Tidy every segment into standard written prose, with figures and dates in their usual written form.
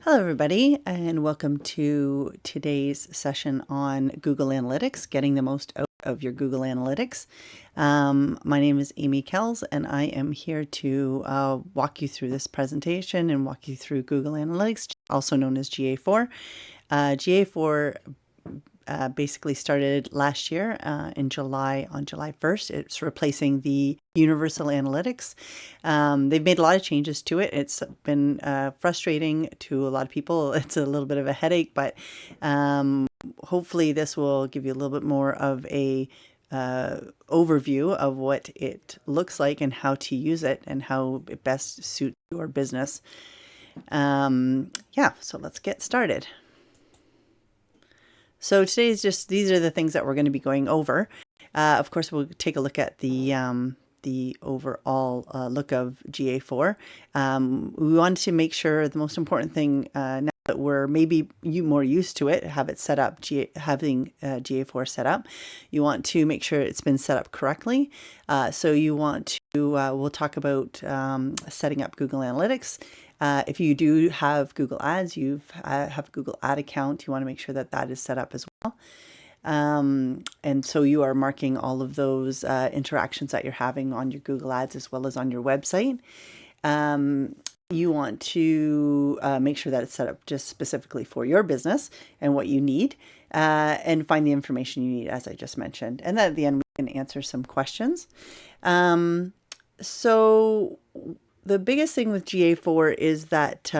Hello, everybody, and welcome to today's session on Google Analytics, getting the most out of your Google Analytics. My name is Amy Kells, and I am here to walk you through this presentation and walk you through Google Analytics, also known as GA4. GA4 basically started last year on July 1st. It's replacing the Universal Analytics. They've made a lot of changes to it. It's been frustrating to a lot of people. It's a little bit of a headache, but hopefully this will give you a little bit more of a overview of what it looks like and how to use it and how it best suits your business. So let's get started. So today's these are the things that we're going to be going over. Of course, we'll take a look at the overall look of GA4. We wanted to make sure the most important thing now that we're maybe more used to it, have it set up, having GA4 set up. You want to make sure it's been set up correctly. So you want to, we'll talk about setting up Google Analytics. If you do have Google Ads, you have a Google Ad account, you want to make sure that that is set up as well. And so you are marking all of those interactions that you're having on your Google Ads as well as on your website. You want to make sure that it's set up just specifically for your business and what you need, and find the information you need, as I just mentioned. And then at the end, we can answer some questions. So the biggest thing with GA4 is that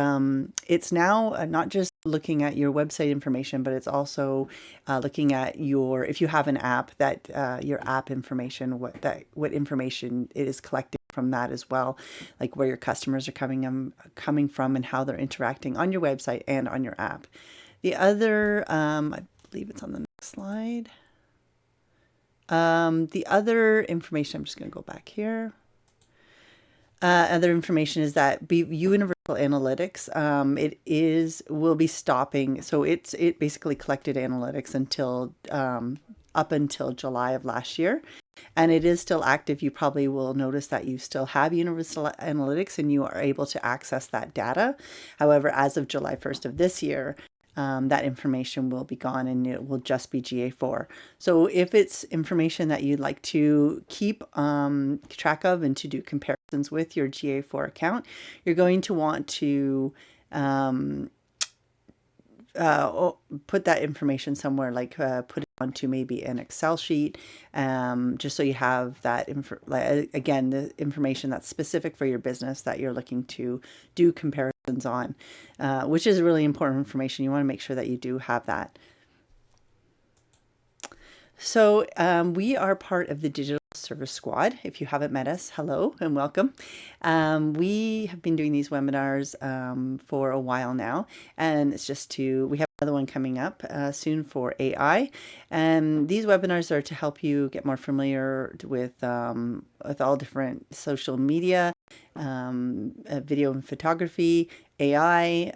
it's now not just looking at your website information, but it's also looking at your, if you have an app, that your app information, what information it is collecting from that as well, like where your customers are coming from and how they're interacting on your website and on your app. The other, I believe it's on the next slide. The other information, I'm just going to go back here. Other information is that Universal Analytics, will be stopping. So it basically collected analytics until up until July of last year, and it is still active. You probably will notice that you still have Universal Analytics and you are able to access that data. However, as of July 1st of this year, that information will be gone and it will just be GA4. So if it's information that you'd like to keep track of and to do comparisons with your GA4 account, you're going to want to put that information somewhere, like put it onto maybe an Excel sheet, just so you have that again, the information that's specific for your business that you're looking to do comparisons on, which is really important information. You want to make sure that you do have that. So we are part of the Digital Service Squad. If you haven't met us, hello and welcome. We have been doing these webinars for a while now, and it's just we have another one coming up soon for AI. And these webinars are to help you get more familiar with all different social media, video and photography, AI,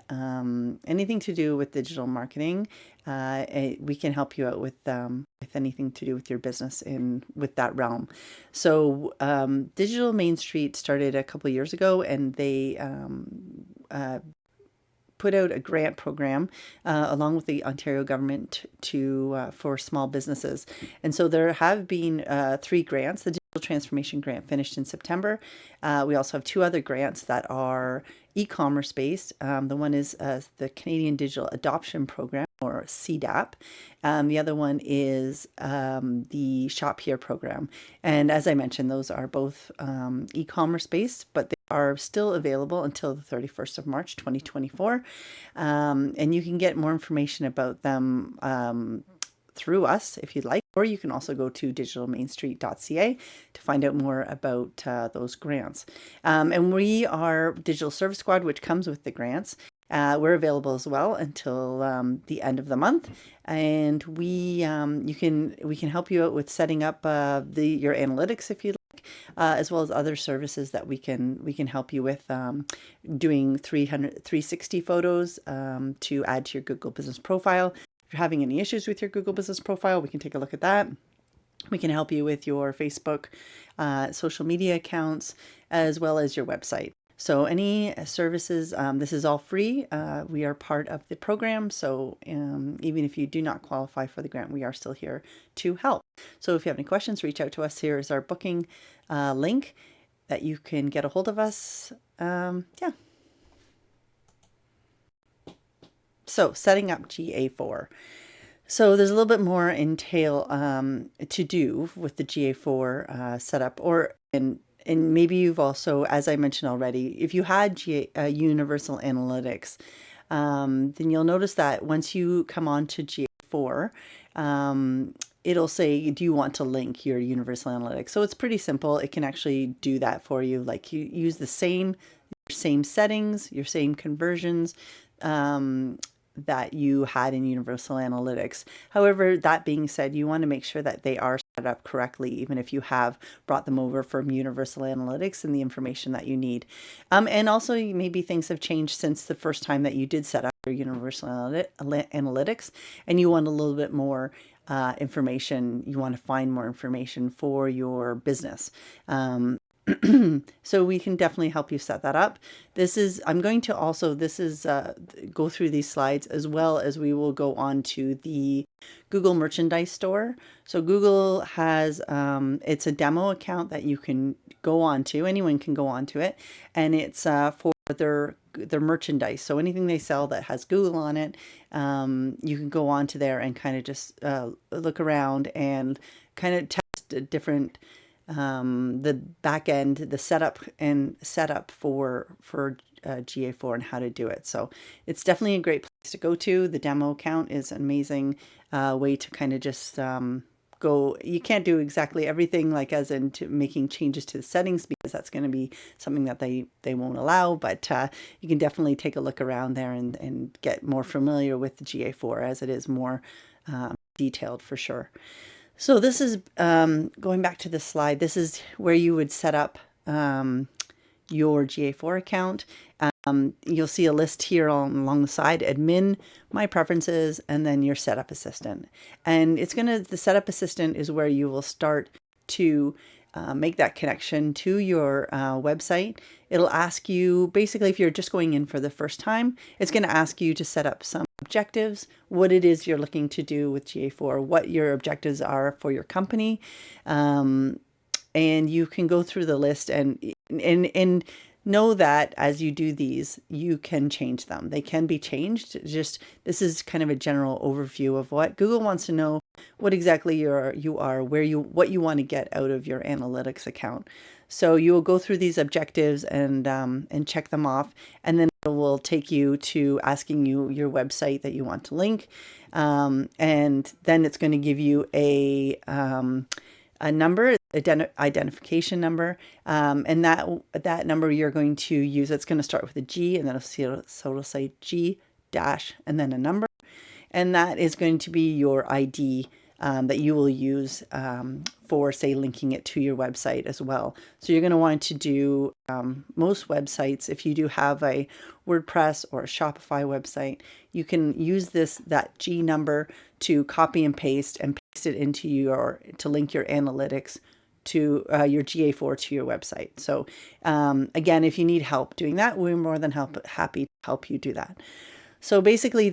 anything to do with digital marketing. We can help you out with anything to do with your business with that realm. So Digital Main Street started a couple of years ago, and they put out a grant program along with the Ontario government for small businesses. And so there have been 3 grants. The Digital Transformation Grant finished in September. We also have 2 other grants that are e-commerce based. The one is the Canadian Digital Adoption Program, or CDAP. The other one is the Shop Here program. And as I mentioned, those are both e-commerce based, but they are still available until the 31st of March, 2024. And you can get more information about them through us if you'd like, or you can also go to digitalmainstreet.ca to find out more about those grants. And we are Digital Service Squad, which comes with the grants. We're available as well until the end of the month, and we can help you out with setting up your analytics if you'd like, as well as other services that we can help you with, doing 360 photos to add to your Google Business Profile. If you're having any issues with your Google Business Profile, we can take a look at that. We can help you with your Facebook social media accounts, as well as your website. So any services, this is all free. We are part of the program. So even if you do not qualify for the grant, we are still here to help. So if you have any questions, reach out to us. Here is our booking link that you can get a hold of us. Yeah. So setting up GA4. So there's a little bit more entail to do with the GA4 setup, and maybe you've also, as I mentioned already, if you had Universal Analytics, then you'll notice that once you come on to GA4, it'll say, do you want to link your Universal Analytics? So it's pretty simple. It can actually do that for you. Like you use the same settings, your same conversions, that you had in Universal Analytics. However, that being said, you want to make sure that they are set up correctly, even if you have brought them over from Universal Analytics and the information that you need. And also, maybe things have changed since the first time that you did set up your Universal Analytics, and you want a little bit more information. You want to find more information for your business. So we can definitely help you set that up. I'm going to also, go through these slides as well as we will go on to the Google Merchandise Store. So Google has, it's a demo account that you can go on to, anyone can go on to it, and it's for their merchandise. So anything they sell that has Google on it, you can go on to there and kind of just look around and kind of test different the back end, the setup for GA4 and how to do it. So it's definitely a great place to go to. The demo account is an amazing way to kind of just go. You can't do exactly everything, like as into making changes to the settings, because that's going to be something that they won't allow, but you can definitely take a look around there and get more familiar with the GA4, as it is more detailed for sure. So this is, going back to this slide, this is where you would set up your GA4 account. You'll see a list here along the side: admin, my preferences, and then your setup assistant. And the setup assistant is where you will start to make that connection to your website. It'll ask you, basically, if you're just going in for the first time, it's going to ask you to set up some objectives, what it is you're looking to do with GA4, what your objectives are for your company. And you can go through the list and know that as you do these, you can change them. They can be changed. Just, this is kind of a general overview of what Google wants to know, what exactly you are, what you want to get out of your analytics account. So you will go through these objectives and check them off, and then it will take you to asking you your website that you want to link, and then it's going to give you a number, identification number, and that number you're going to use. It's going to start with a G, and then it'll say G dash and then a number, and that is going to be your ID that you will use for, say, linking it to your website as well. So you're going to want to do most websites. If you do have a WordPress or a Shopify website, you can use that G number to copy and paste it into to link your analytics to your GA4 to your website. So again, if you need help doing that, we're more than happy to help you do that. So basically,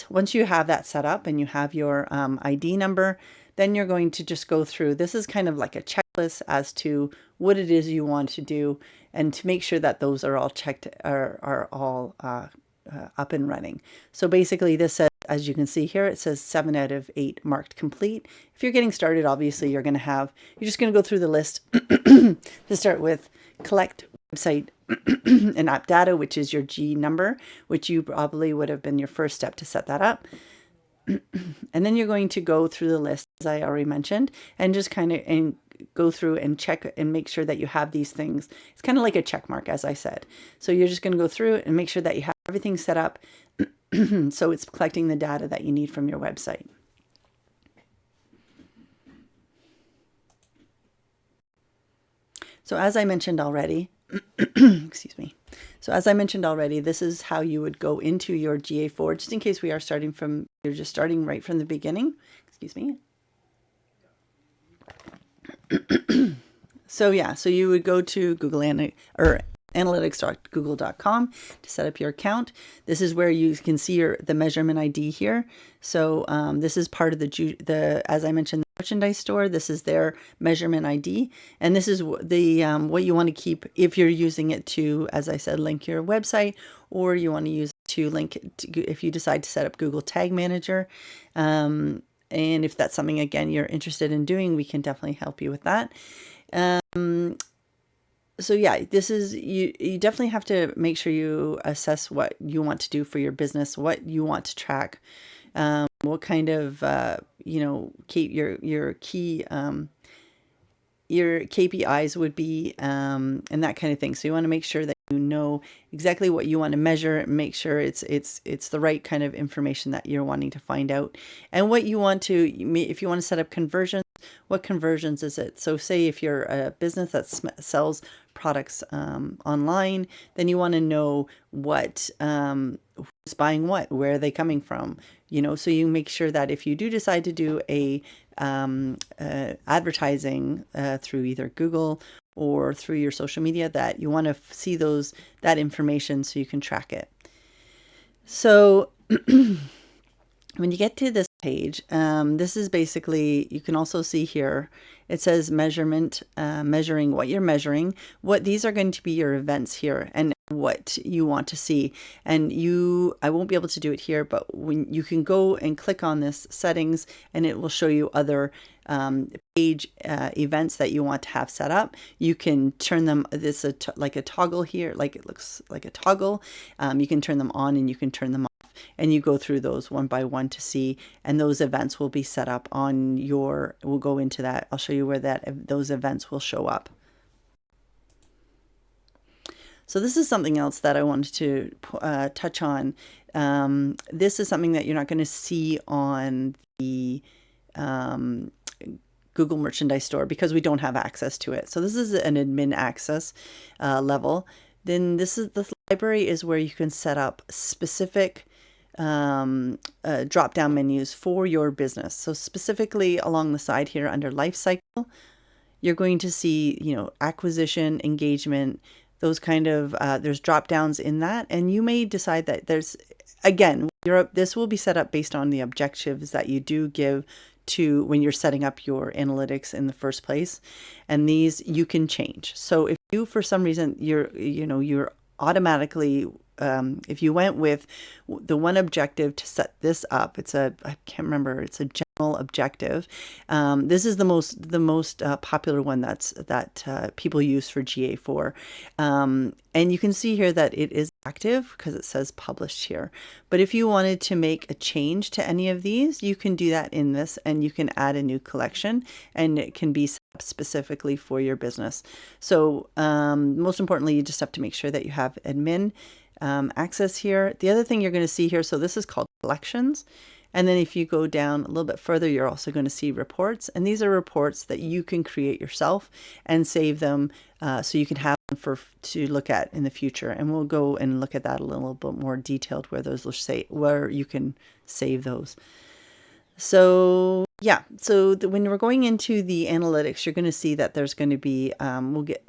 once you have that set up and you have your ID number, then you're going to just go through. This is kind of like a checklist as to what it is you want to do, and to make sure that those are all checked, are all up and running. So basically, this says, as you can see here, it says 7 out of 8 marked complete. If you're getting started, obviously you're just going to go through the list to start with collect website and app data, which is your G number, which you probably would have been your first step to set that up. And then you're going to go through the list, as I already mentioned, and just kind of go through and check and make sure that you have these things. It's kind of like a check mark, as I said. So you're just going to go through and make sure that you have everything set up so it's collecting the data that you need from your website. So as I mentioned already, excuse me. So as I mentioned already, this is how you would go into your GA4, just in case you're just starting right from the beginning. Excuse me. So yeah, so you would go to Google analytics.google.com to set up your account. This is where you can see the measurement ID here. So this is part of the as I mentioned, the merchandise store. This is their measurement ID, and this is the what you want to keep if you're using it to, as I said, link your website, or you want to use it to link it to, if you decide to set up Google Tag Manager. And if that's something, again, you're interested in doing, we can definitely help you with that. So yeah, this is, you definitely have to make sure you assess what you want to do for your business, what you want to track, what kind of, keep your key, your KPIs would be, and that kind of thing. So you want to make sure that you know exactly what you want to measure, and make sure it's the right kind of information that you're wanting to find out, and what you want to, if you want to set up conversions, what conversions is it? So say if you're a business that sells products online, then you want to know what, who's buying what, where are they coming from, so you make sure that if you do decide to do a advertising through either Google or through your social media, that you want to see that information so you can track it. So when you get to this page, this is basically, you can also see here, it says measurement, measuring what you're measuring. These are going to be your events here and what you want to see. And I won't be able to do it here, but when you can go and click on this settings, and it will show you other page events that you want to have set up. You can turn them, this like a toggle here, like it looks like a toggle. You can turn them on and you can turn them off, and you go through those one by one to see, and those events will be set up on we'll go into that. I'll show you where those events will show up. So this is something else that I wanted to touch on. This is something that you're not going to see on the Google Merchandise Store because we don't have access to it. So this is an admin access level. Then the library is where you can set up specific drop-down menus for your business. So specifically along the side here under Life Cycle, you're going to see, acquisition, engagement, those kind of, there's drop downs in that. And you may decide that this will be set up based on the objectives that you do give to when you're setting up your analytics in the first place. And these you can change. So if you, for some reason, you're automatically, if you went with the one objective to set this up, I can't remember, it's a general objective. This is the most popular one that people use for GA4. And you can see here that it is active because it says published here. But if you wanted to make a change to any of these, you can do that in this, and you can add a new collection, and it can be set up specifically for your business. So most importantly, you just have to make sure that you have admin access here. The other thing you're going to see here, so this is called collections. And then if you go down a little bit further, you're also going to see reports. And these are reports that you can create yourself and save them so you can have them to look at in the future. And we'll go and look at that a little bit more detailed, where those will say where you can save those. So yeah, so when we're going into the analytics, you're going to see that there's going to be,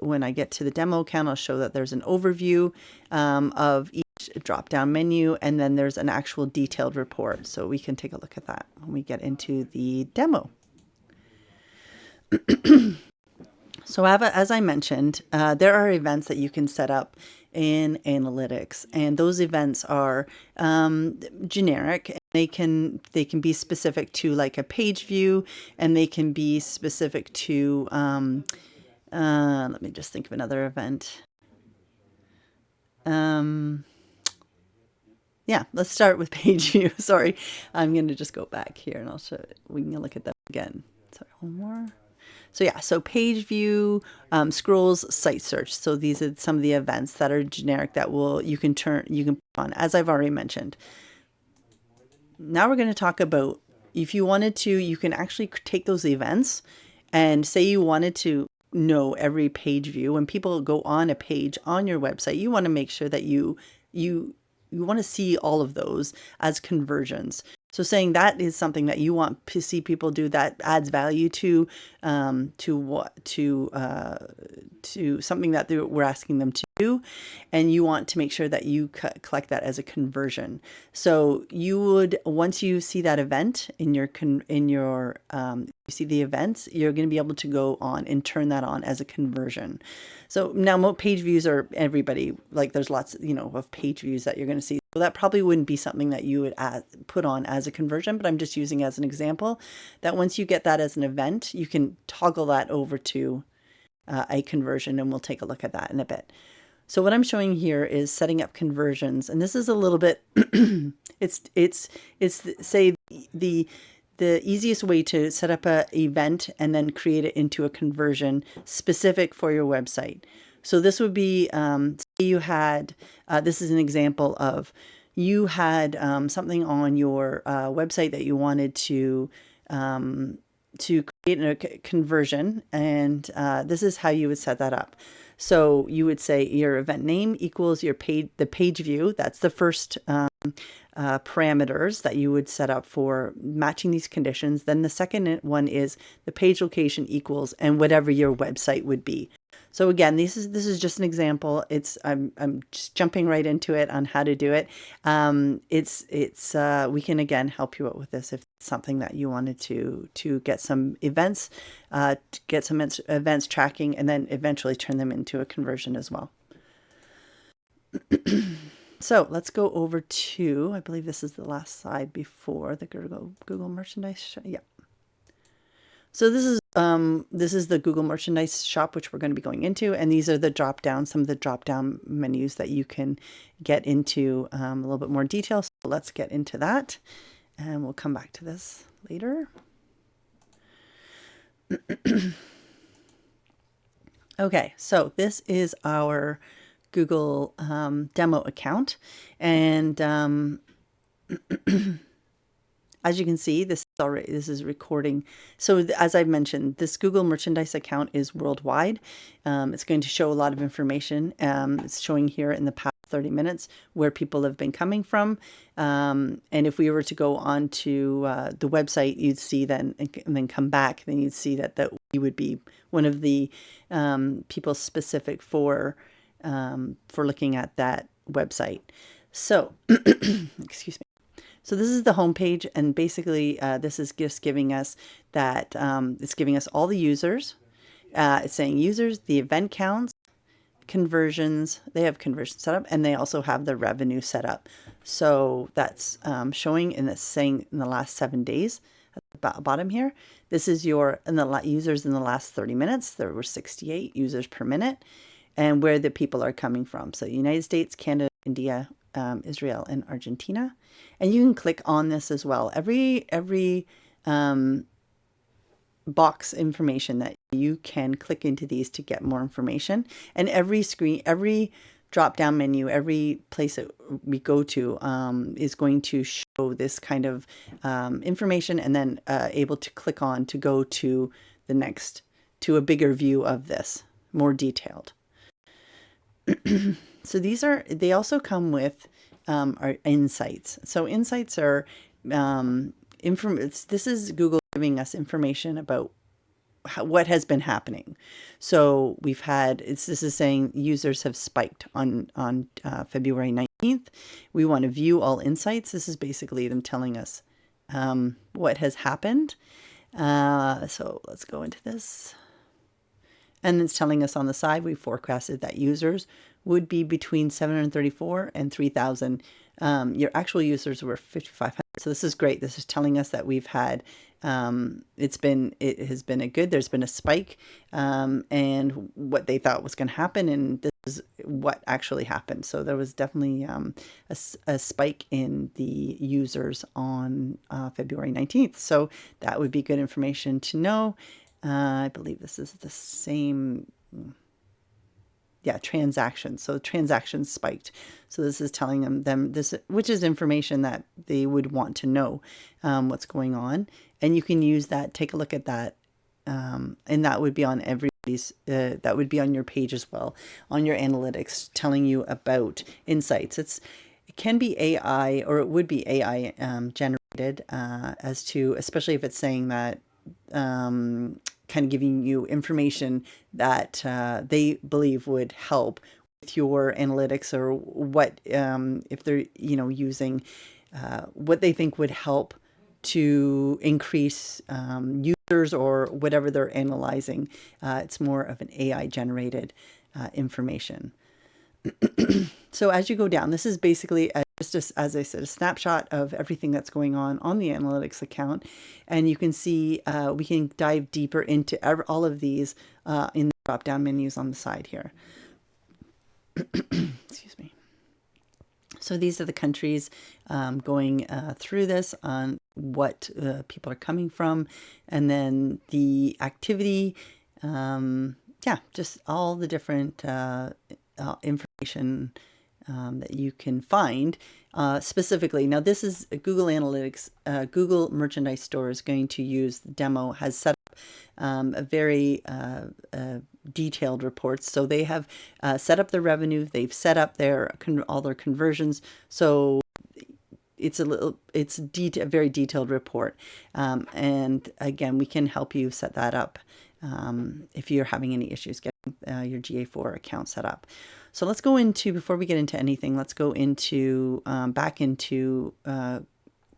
when I get to the demo account, I'll show that there's an overview of each drop-down menu, and then there's an actual detailed report. So we can take a look at that when we get into the demo. So as I mentioned, there are events that you can set up in analytics, and those events are generic. They can be specific to like a page view, and they can be specific to let me just think of another event. Yeah, let's start with page view. Sorry, I'm going to just go back here and I'll show it. We can look at them again. Sorry, one more. So yeah, so page view, scrolls, site search. So these are some of the events that are generic that you can put on, as I've already mentioned. Now we're going to talk about, if you wanted to, you can actually take those events, and say you wanted to know every page view. When people go on a page on your website, you want to make sure that you want to see all of those as conversions. So saying that is something that you want to see people do, that adds value to something that we're asking them to do, and you want to make sure that you collect that as a conversion. So you would, once you see that event in your you see the events, you're going to be able to go on and turn that on as a conversion. So now page views are everybody, like there's lots, of page views that you're going to see. So that probably wouldn't be something that you would put on as a conversion, but I'm just using as an example that once you get that as an event, you can toggle that over to a conversion, and we'll take a look at that in a bit. So what I'm showing here is setting up conversions, and this is a little bit it's say the easiest way to set up an event and then create it into a conversion specific for your website. So this would be, say you had, this is an example of, you had something on your website that you wanted to create a conversion, and this is how you would set that up. So you would say your event name equals the page view. That's the first parameters that you would set up for matching these conditions. Then the second one is the page location equals and whatever your website would be. So again, this is just an example. I'm just jumping right into it on how to do it. We can again help you out with this if it's something that you wanted to get some events, events tracking, and then eventually turn them into a conversion as well. So let's go over to, I believe this is the last slide before the Google Merchandise. Yeah. So this is the Google Merchandise shop, which we're going to be going into, and these are some of the drop down menus that you can get into a little bit more detail. So let's get into that, and we'll come back to this later. Okay, so this is our Google demo account, and as you can see, this is recording. So as I mentioned, this Google Merchandise account is worldwide. It's going to show a lot of information. It's showing here in the past 30 minutes where people have been coming from. And if we were to go on to the website, you'd see then, and then come back, then you'd see that we would be one of the people specific for looking at that website. So, excuse me. So this is the home page, and basically this is just giving us that, it's giving us all the users. It's saying users, the event counts, conversions. They have conversions set up, and they also have the revenue set up. So that's showing saying in the last 7 days at the bottom here. This is users in the last 30 minutes. There were 68 users per minute, and where the people are coming from. So United States, Canada, India, Israel, and Argentina. And you can click on this as well. Every box information that you can click into these to get more information. And every screen, every drop down menu, every place that we go to is going to show this kind of information, and then able to click on to go to the next, to a bigger view of this, more detailed. So they also come with our insights. So insights are this is Google giving us information about what has been happening. So we've had, this is saying users have spiked on February 19th. We want to view all insights. This is basically them telling us what has happened. So let's go into this. And it's telling us on the side, we forecasted that users would be between 734 and 3,000. Your actual users were 5,500. So this is great. This is telling us that we've had, it has been there's been a spike, and what they thought was going to happen, and this is what actually happened. So there was definitely a spike in the users on February 19th. So that would be good information to know. I believe this is the same, transactions. So transactions spiked. So this is telling them this, which is information that they would want to know what's going on. And you can use that, take a look at that. And that would be on everybody's, that would be on your page as well, on your analytics, telling you about insights. It can be AI, or it would be AI generated as to, especially if it's saying that, kind of giving you information that they believe would help with your analytics, or what, if they're, using what they think would help to increase users or whatever they're analyzing. It's more of an AI generated information. So as you go down, this is basically as I said, a snapshot of everything that's going on the analytics account. And you can see we can dive deeper into all of these in the drop down menus on the side here. Excuse me. So these are the countries going through this on what people are coming from, and then the activity, yeah, just all the different information that you can find specifically. Now this is Google Analytics. Google Merchandise Store is going to use the demo, has set up a very detailed reports. So they have set up their revenue, they've set up their all their conversions. So it's a very detailed report. And again, we can help you set that up if you're having any issues getting your GA4 account set up. So let's go into, before we get into anything, let's go into back into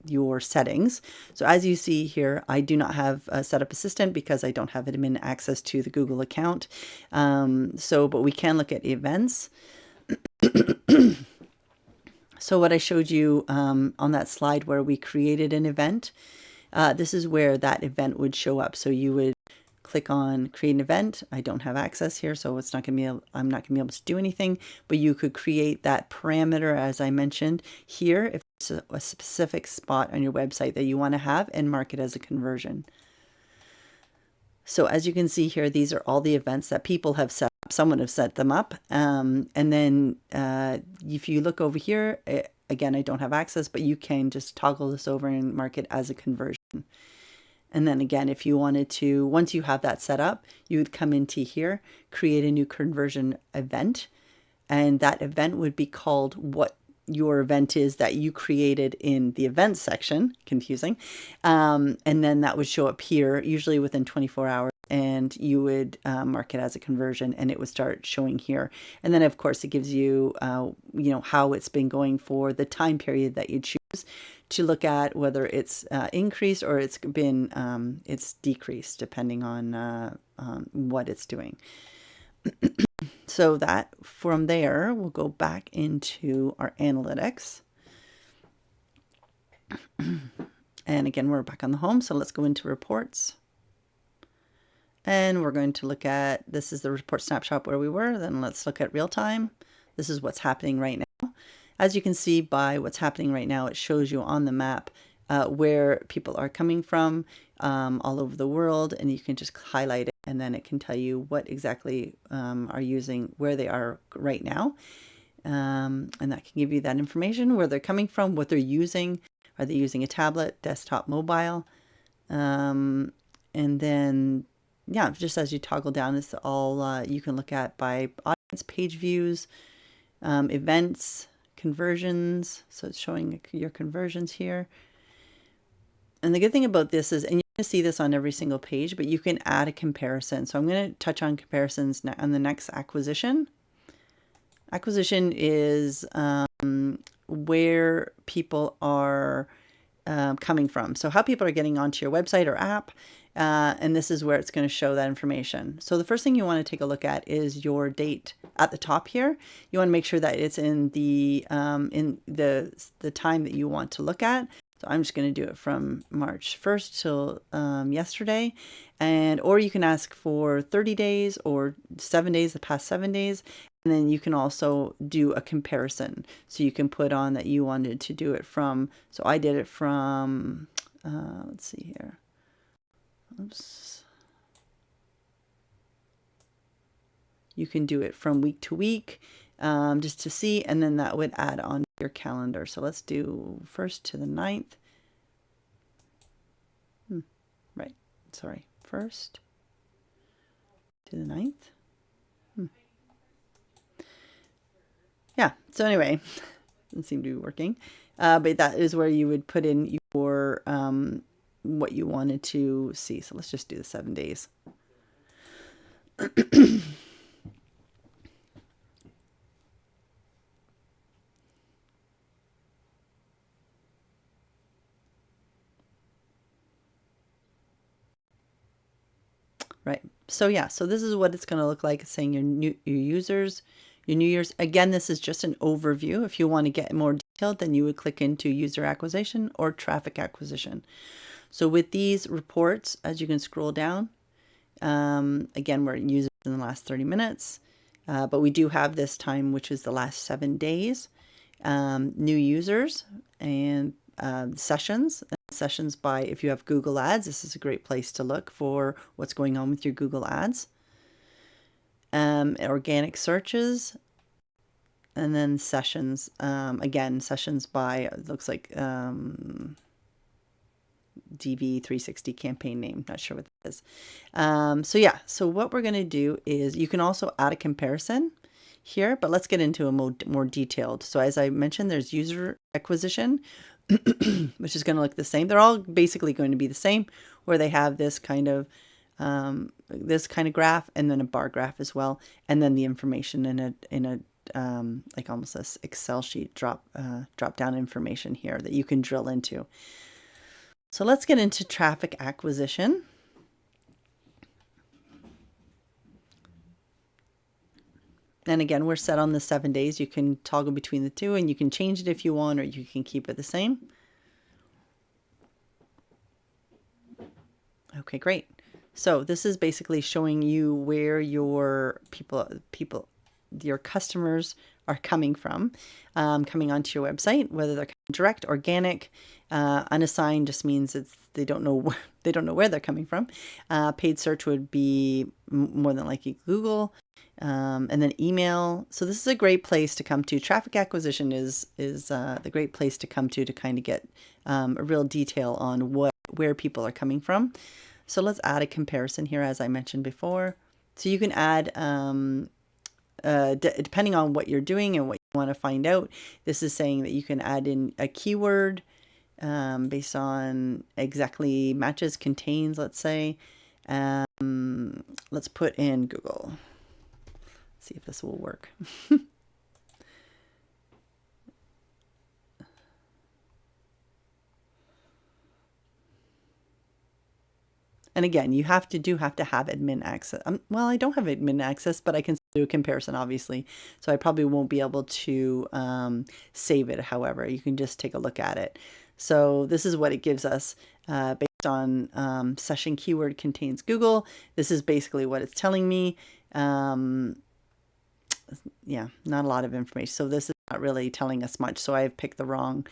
your settings. So as you see here, I do not have a setup assistant because I don't have admin access to the Google account. But we can look at events. So what I showed you on that slide where we created an event, this is where that event would show up. So you would click on create an event. I don't have access here, so it's not going to be I'm not going to be able to do anything, but you could create that parameter as I mentioned here if it's a specific spot on your website that you want to have, and mark it as a conversion. So as you can see here, these are all the events that people have set up. Someone have set them up. And then if you look over here, again, I don't have access, but you can just toggle this over and mark it as a conversion. And then again, if you wanted to, once you have that set up, you would come into here, create a new conversion event. And that event would be called what your event is that you created in the events section. Confusing. And then that would show up here, usually within 24 hours. And you would mark it as a conversion, and it would start showing here. And then, of course, it gives you, how it's been going for the time period that you choose to look at, whether it's increased or it's been it's decreased, depending on what it's doing. So that from there, we'll go back into our analytics. And again, we're back on the home. So let's go into reports. And we're going to look at, this is the report snapshot where we were. Then let's look at real time. This is what's happening right now. As you can see by what's happening right now, it shows you on the map where people are coming from all over the world, and you can just highlight it, and then it can tell you what exactly are using, where they are right now. And that can give you that information, where they're coming from, what they're using. Are they using a tablet, desktop, mobile? And then yeah, just as you toggle down, it's all you can look at by audience, page views, events, conversions. So it's showing your conversions here. And the good thing about this is, and you're going to see this on every single page, but you can add a comparison. So I'm going to touch on comparisons on the next acquisition. Acquisition is where people are coming from. So how people are getting onto your website or app. And this is where it's going to show that information. So the first thing you want to take a look at is your date at the top here. You want to make sure that it's in the time that you want to look at. So I'm just going to do it from March 1st till yesterday. Or you can ask for 30 days or 7 days, the past 7 days. And then you can also do a comparison. So you can put on that you wanted to do it from, so I did it from, let's see here. Oops. You can do it from week to week, just to see, and then that would add on your calendar. So let's do 1st to the 9th. Right, sorry, 1st to the 9th. Yeah, so anyway, doesn't seem to be working. But that is where you would put in your what you wanted to see. So let's just do the 7 days. Right. So yeah, so this is what it's going to look like. It's saying your users, your new year's. Again, this is just an overview. If you want to get more detailed, then you would click into user acquisition or traffic acquisition. So with these reports, as you can scroll down, again, we're users in the last 30 minutes, but we do have this time, which is the last 7 days, new users and sessions. Sessions by, if you have Google Ads, this is a great place to look for what's going on with your Google Ads. Organic searches, and then sessions. Again, sessions by, it looks like DV360 campaign name. Not sure what that is. So yeah, so what we're going to do is you can also add a comparison here, but let's get into a more detailed. So as I mentioned, there's user acquisition, which is going to look the same. They're all basically going to be the same, where they have this kind of graph, and then a bar graph as well, and then the information in a like almost this Excel sheet drop down information here that you can drill into. So let's get into traffic acquisition. And again, we're set on the 7 days. You can toggle between the two, and you can change it if you want, or you can keep it the same. Okay, great. So this is basically showing you where your your customers are coming from, coming onto your website, whether they're direct, organic, unassigned just means they don't know where they're coming from. Paid search would be more than likely Google, and then email. So this is a great place to come to. Traffic acquisition is the great place to come to kind of get a real detail on where people are coming from. So let's add a comparison here, as I mentioned before. So you can add, depending on what you're doing and what you want to find out, this is saying that you can add in a keyword based on exactly matches, contains, let's say. Let's put in Google. See if this will work. And again, you have to have admin access. Well, I don't have admin access, but I can do a comparison, obviously. So I probably won't be able to save it. However, you can just take a look at it. So this is what it gives us based on session keyword contains Google. This is basically what it's telling me. Yeah, not a lot of information. So this is not really telling us much. So I've picked the wrong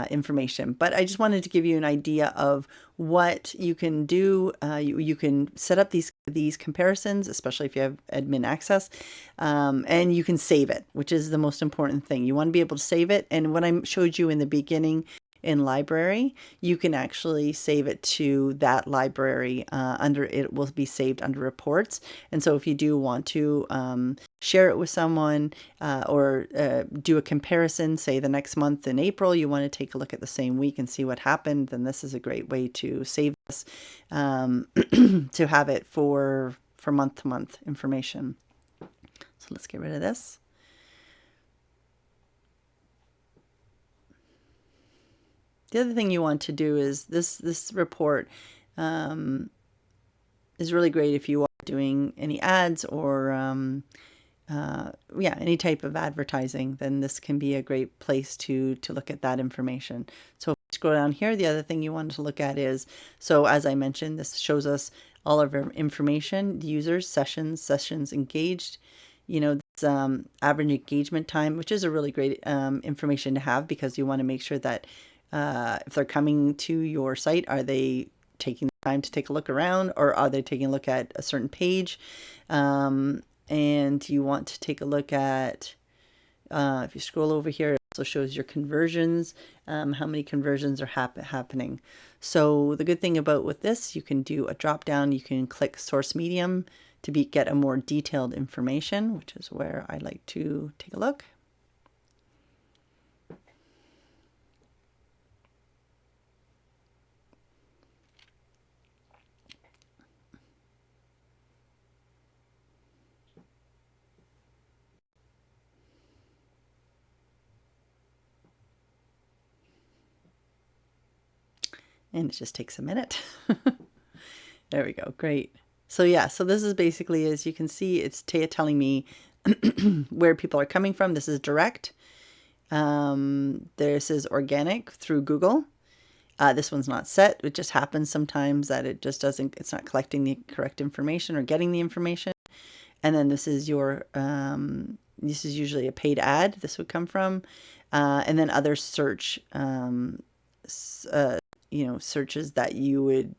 information, but I just wanted to give you an idea of what you can do. You can set up these comparisons, especially if you have admin access, and you can save it, which is the most important thing. You want to be able to save it. And what I showed you in the beginning in library, you can actually save it to that library it will be saved under reports. And so if you do want to share it with someone or do a comparison, say the next month in April, you want to take a look at the same week and see what happened, then this is a great way to save this to have it for month to month information. So let's get rid of this. The other thing you want to do is this report is really great if you are doing any ads or any type of advertising. Then this can be a great place to look at that information. So if you scroll down here, the other thing you want to look at is, so as I mentioned, this shows us all of our information, users, sessions engaged. This average engagement time, which is a really great information to have, because you want to make sure that if they're coming to your site, are they taking the time to take a look around, or are they taking a look at a certain page? And you want to take a look at, if you scroll over here, it also shows your conversions, how many conversions are happening. So the good thing about with this, you can do a drop down, you can click source medium to get a more detailed information, which is where I like to take a look. And it just takes a minute. There we go. Great. So yeah, so this is basically, as you can see, it's telling me where people are coming from. This is direct. This is organic through Google. This one's not set. It just happens sometimes that it just doesn't, it's not collecting the correct information or getting the information. And then this is your, this is usually a paid ad this would come from. And then other search, searches that you would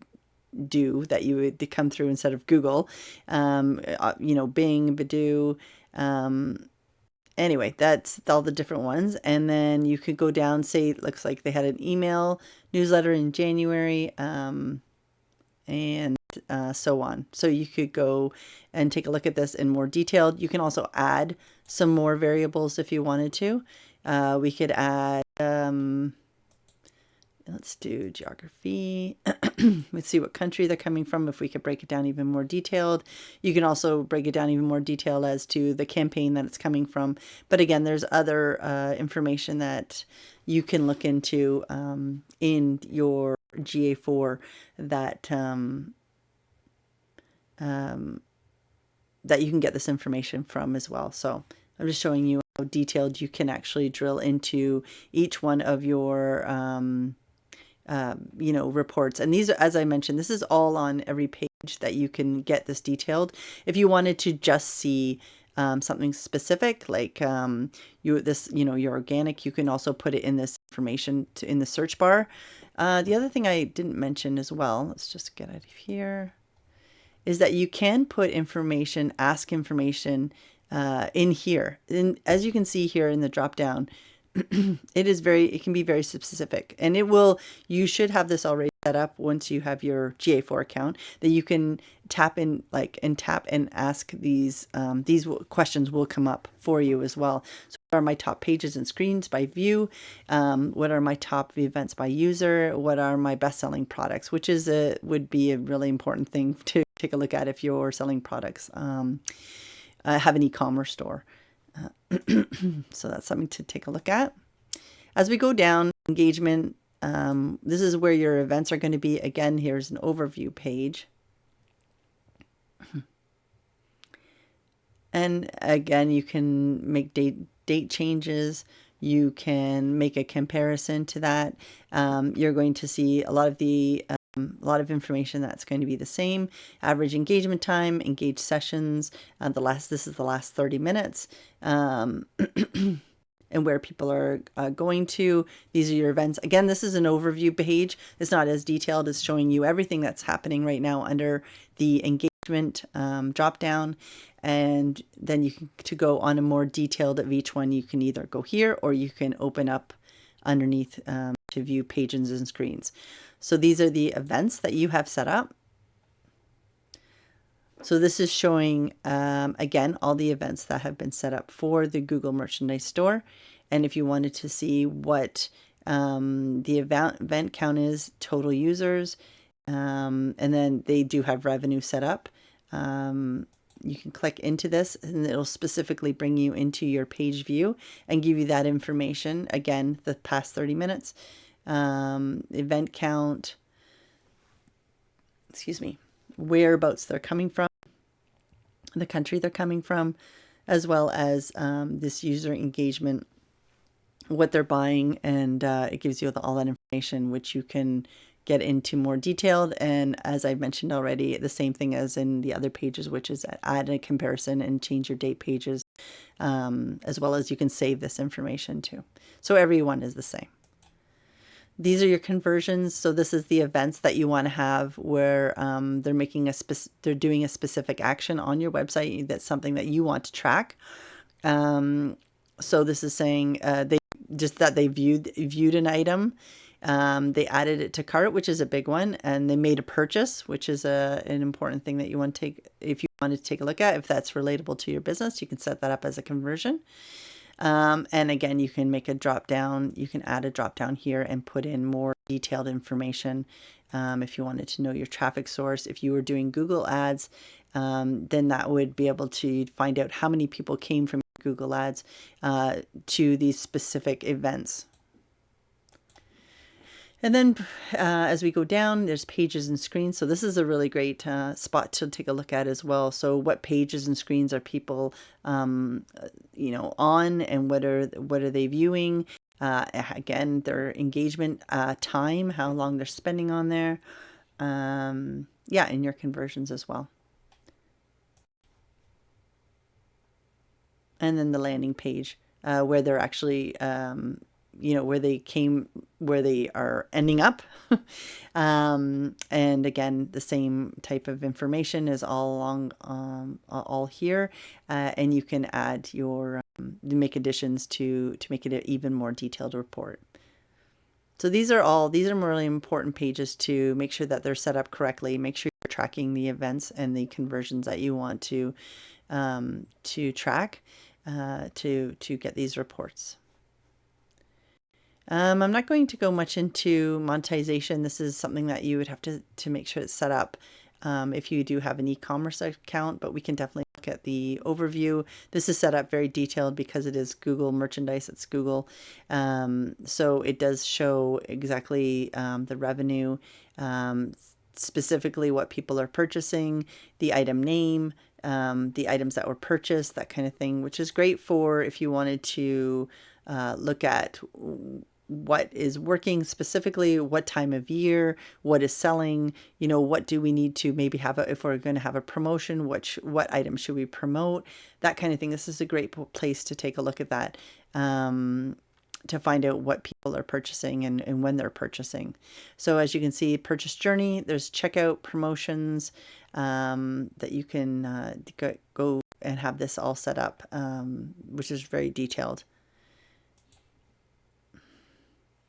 do, that you would come through instead of Google, Bing, Badoo, anyway, that's all the different ones. And then you could go down, say, it looks like they had an email newsletter in January, and so on. So you could go and take a look at this in more detail. You can also add some more variables if you wanted to. We could add, let's do geography. Let's see what country they're coming from, if we could break it down even more detailed. You can also break it down even more detailed as to the campaign that it's coming from. But again, there's other information that you can look into in your GA4 that that you can get this information from as well. So I'm just showing you how detailed you can actually drill into each one of your reports. And these, as I mentioned, this is all on every page that you can get this detailed. If you wanted to just see something specific, like your organic, you can also put it in this information in the search bar. The other thing I didn't mention as well, let's just get out of here, is that you can put information, ask information in here. And as you can see here in the drop down, it can be very specific, and you should have this already set up once you have your GA4 account, that you can tap and ask these questions will come up for you as well. So what are my top pages and screens by view? What are my top events by user? What are my best-selling products? Which would be a really important thing to take a look at if you're selling products, have an e-commerce store. So that's something to take a look at. As we go down, engagement, this is where your events are going to be. Again, here's an overview page. And again, you can make date changes. You can make a comparison to that. You're going to see a lot of information that's going to be the same. Average engagement time, engaged sessions, this is the last 30 minutes, and where people are going to. These are your events. Again, this is an overview page. It's not as detailed as showing you everything that's happening right now under the engagement drop down. And then you can, to go on a more detailed of each one, you can either go here or you can open up underneath to view pages and screens. So these are the events that you have set up. So this is showing, again, all the events that have been set up for the Google Merchandise Store. And if you wanted to see what the event count is, total users, and then they do have revenue set up. You can click into this and it'll specifically bring you into your page view and give you that information. Again, the past 30 minutes, event count, whereabouts they're coming from, the country they're coming from, as well as this user engagement, what they're buying, and it gives you all that information, which you can get into more detailed. And as I mentioned already, the same thing as in the other pages, which is add a comparison and change your date pages, as well as you can save this information too. So everyone is the same. These are your conversions. So this is the events that you want to have where they're making they're doing a specific action on your website. That's something that you want to track. So this is saying they viewed an item. They added it to cart, which is a big one, and they made a purchase, which is an important thing that you want to take, if you want to take a look at, if that's relatable to your business, you can set that up as a conversion. And again, you can make a drop down, you can add a drop down here and put in more detailed information. If you wanted to know your traffic source, if you were doing Google ads, then that would be able to find out how many people came from Google ads to these specific events. And then as we go down, there's pages and screens. So this is a really great spot to take a look at as well. So what pages and screens are people, on, and what are they viewing? Again, their engagement time, how long they're spending on there. Yeah, and your conversions as well. And then the landing page where they're actually where they are ending up. And again, the same type of information is all along, all here, and you can add your make additions to make it an even more detailed report. So these are really important pages to make sure that they're set up correctly. Make sure you're tracking the events and the conversions that you want to track to get these reports. I'm not going to go much into monetization. This is something that you would have to make sure it's set up if you do have an e-commerce account, but we can definitely look at the overview. This is set up very detailed because it is Google merchandise. It's Google. So it does show exactly the revenue, specifically what people are purchasing, the item name, the items that were purchased, that kind of thing, which is great for if you wanted to look at what is working specifically, what time of year, what is selling, what do we need to maybe have if we're going to have a promotion, what items should we promote, that kind of thing. This is a great place to take a look at that, to find out what people are purchasing and when they're purchasing. So as you can see, purchase journey, there's checkout, promotions, that you can go and have this all set up, which is very detailed.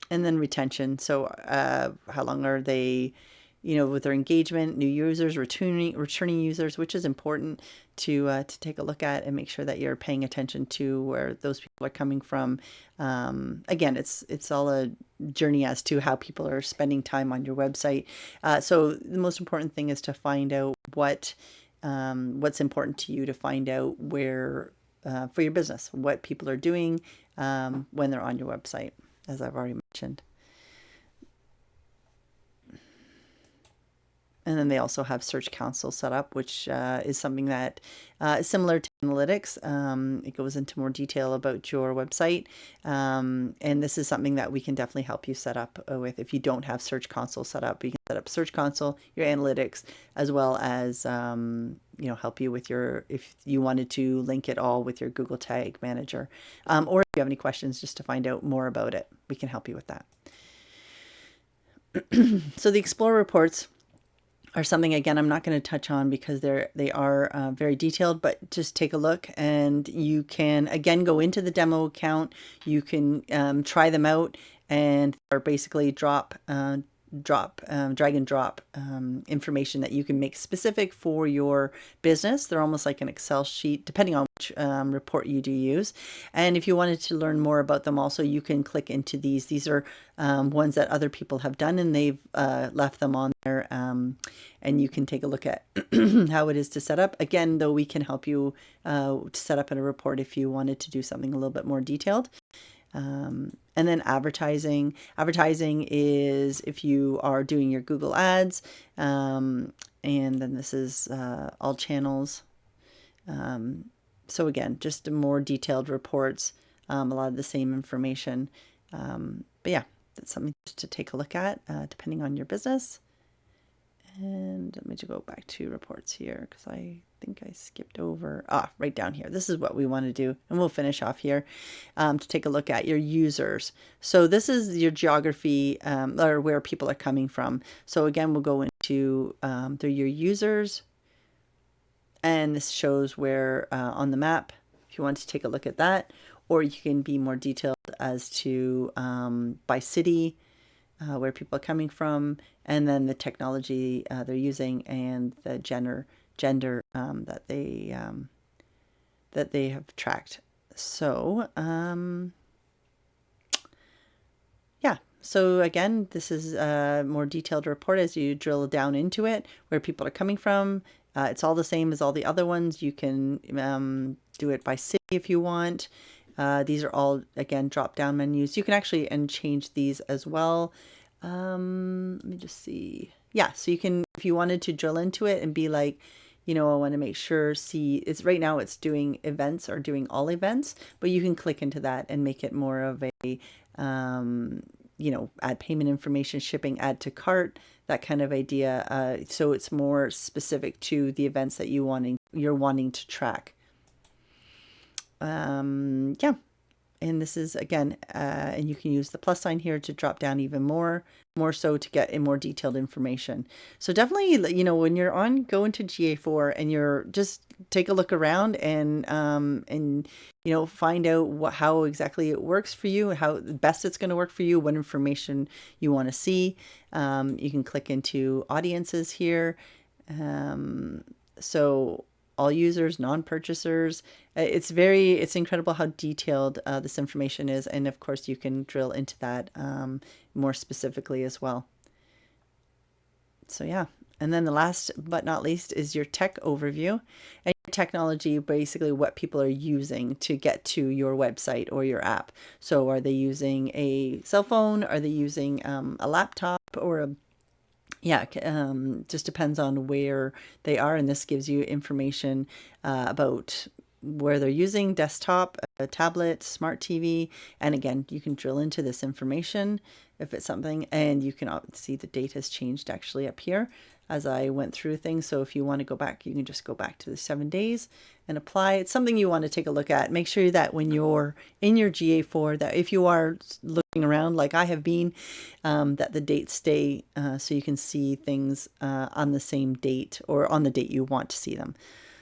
And then retention. So how long are they, with their engagement, new users, returning users, which is important to take a look at and make sure that you're paying attention to where those people are coming from. Again, it's all a journey as to how people are spending time on your website. So the most important thing is to find out what's important to you, to find out where for your business, what people are doing when they're on your website, as I've already mentioned. And then they also have Search Console set up, which is something that is similar to analytics. It goes into more detail about your website. And this is something that we can definitely help you set up with. If you don't have Search Console set up, you can set up Search Console, your analytics, as well as help you with if you wanted to link it all with your Google Tag Manager. Or if you have any questions just to find out more about it, we can help you with that. So the Explore reports are something, again, I'm not going to touch on because they are very detailed, but just take a look and you can, again, go into the demo account. You can try them out, and are basically drag and drop information that you can make specific for your business. They're almost like an Excel sheet, depending on which report you do use. And if you wanted to learn more about them also, you can click into these. These are ones that other people have done, and they've left them on there. And you can take a look at how it is to set up. Again, though, we can help you to set up in a report if you wanted to do something a little bit more detailed. And then advertising. Advertising is if you are doing your Google ads, and then this is all channels. So again, just more detailed reports, a lot of the same information. But yeah, that's something just to take a look at depending on your business. And let me just go back to reports here because I think I skipped over. Right down here. This is what we want to do. And we'll finish off here to take a look at your users. So this is your geography or where people are coming from. So again, we'll go into through your users. And this shows where on the map, if you want to take a look at that. Or you can be more detailed as to by city, where people are coming from, and then the technology they're using, and the gender that they have tracked. So yeah. So again, this is a more detailed report as you drill down into it, where people are coming from. It's all the same as all the other ones. You can do it by city if you want. These are all, again, drop down menus. You can actually change these as well. Let me just see. Yeah, so you can, if you wanted to drill into it and be like, I want to make sure, see, it's right now it's doing events or doing all events, but you can click into that and make it more of a, um, add payment information, shipping, add to cart, that kind of idea. So it's more specific to the events that you're wanting to track. Yeah. And this is again, and you can use the plus sign here to drop down even more so to get in more detailed information. So definitely, when you're on, go into GA4 and you're just take a look around and find out how exactly it works for you, how best it's going to work for you, what information you want to see. You can click into audiences here. So all users, non-purchasers. It's incredible how detailed this information is. And of course you can drill into that more specifically as well. So yeah. And then the last but not least is your tech overview. And technology, basically what people are using to get to your website or your app. So are they using a cell phone? Are they using a laptop or a just depends on where they are, and this gives you information about where they're using desktop, tablet, smart TV, and again, you can drill into this information if it's something, and you can see the date has changed actually up here as I went through things. So if you want to go back, you can just go back to the 7 days and apply. It's something you want to take a look at. Make sure that when you're in your GA4, that if you are looking around like I have been, that the dates stay so you can see things on the same date or on the date you want to see them.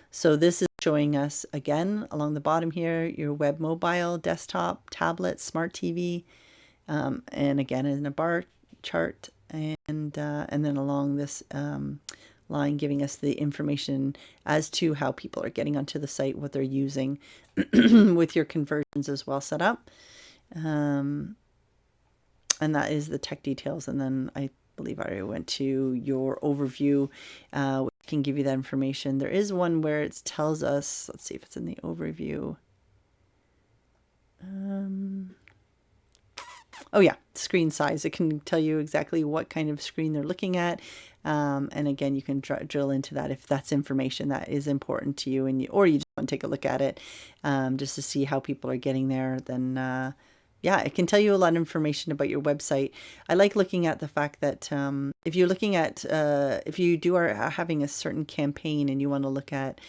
So this is showing us again along the bottom here, your web, mobile, desktop, tablet, smart TV, and again in a bar chart, and then along this line giving us the information as to how people are getting onto the site, what they're using with your conversions as well set up. And that is the tech details. And then I believe I went to your overview, which can give you that information. There is one where it tells us, let's see if it's in the overview. Oh yeah, screen size. It can tell you exactly what kind of screen they're looking at. And again, you can drill into that if that's information that is important to you, or you just want to take a look at it just to see how people are getting there. Then yeah, it can tell you a lot of information about your website. I like looking at the fact that if you're looking at, if you are having a certain campaign and you want to look at,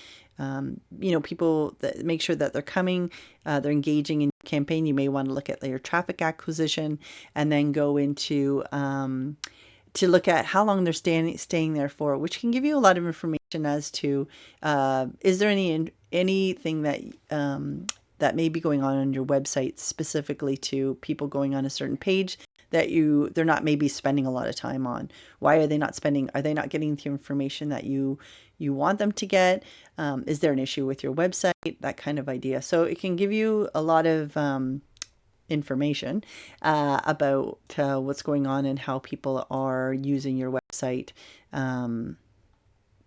people that make sure that they're coming, they're engaging in your campaign, you may want to look at your traffic acquisition and then go into to look at how long they're staying there for, which can give you a lot of information as to is there anything that that may be going on your website specifically to people going on a certain page that they're not maybe spending a lot of time on. Why are they not spending? Are they not getting the information that you want them to get? Is there an issue with your website? That kind of idea. So it can give you a lot of information about what's going on and how people are using your website.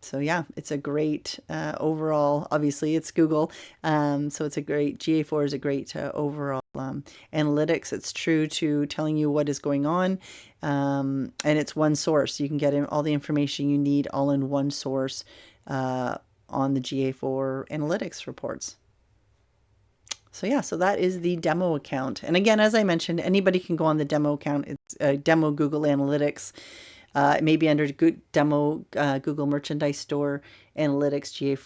So yeah, it's a great overall, obviously it's Google. So it's a great, GA4 is a great overall analytics. It's true to telling you what is going on. And it's one source. You can get in all the information you need all in one source on the GA4 analytics reports. So yeah, so that is the demo account. And again, as I mentioned, anybody can go on the demo account. It's demo Google Analytics. It may be under demo Google Merchandise Store Analytics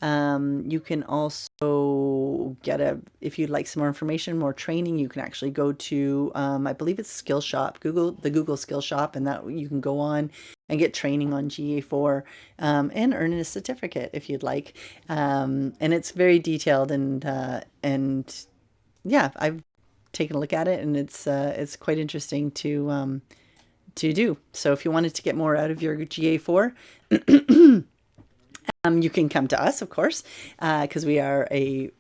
GA4. You can also get if you'd like some more information, more training, you can actually go to, I believe it's Skill Shop, the Google Skill Shop, and that you can go on and get training on GA4 and earn a certificate if you'd like. And it's very detailed and yeah, I've taken a look at it and it's quite interesting to do. So if you wanted to get more out of your GA4, you can come to us, of course, because we are a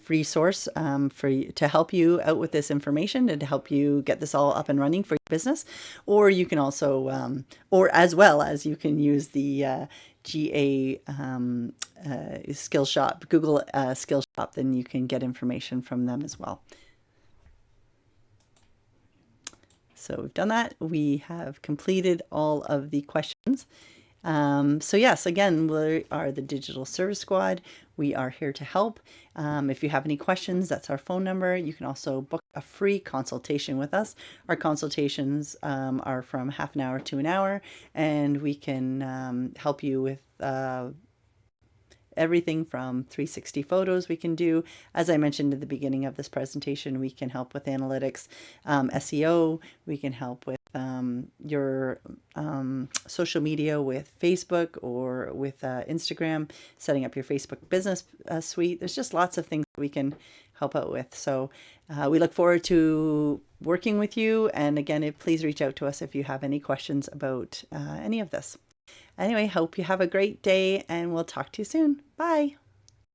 free source to help you out with this information and to help you get this all up and running for your business. Or you can also, or as well as you can use the GA Skill Shop, Google Skill Shop, then you can get information from them as well. So we've done that. We have completed all of the questions. So yes, again, we are the Digital Service Squad. We are here to help. If you have any questions, that's our phone number. You can also book a free consultation with us. Our consultations are from half an hour to an hour, and we can help you with everything from 360 photos we can do. As I mentioned at the beginning of this presentation, we can help with analytics, SEO, we can help with your social media with Facebook or with Instagram, setting up your Facebook business suite. There's just lots of things we can help out with. So we look forward to working with you. And again, please reach out to us if you have any questions about any of this. Anyway, hope you have a great day and we'll talk to you soon. Bye.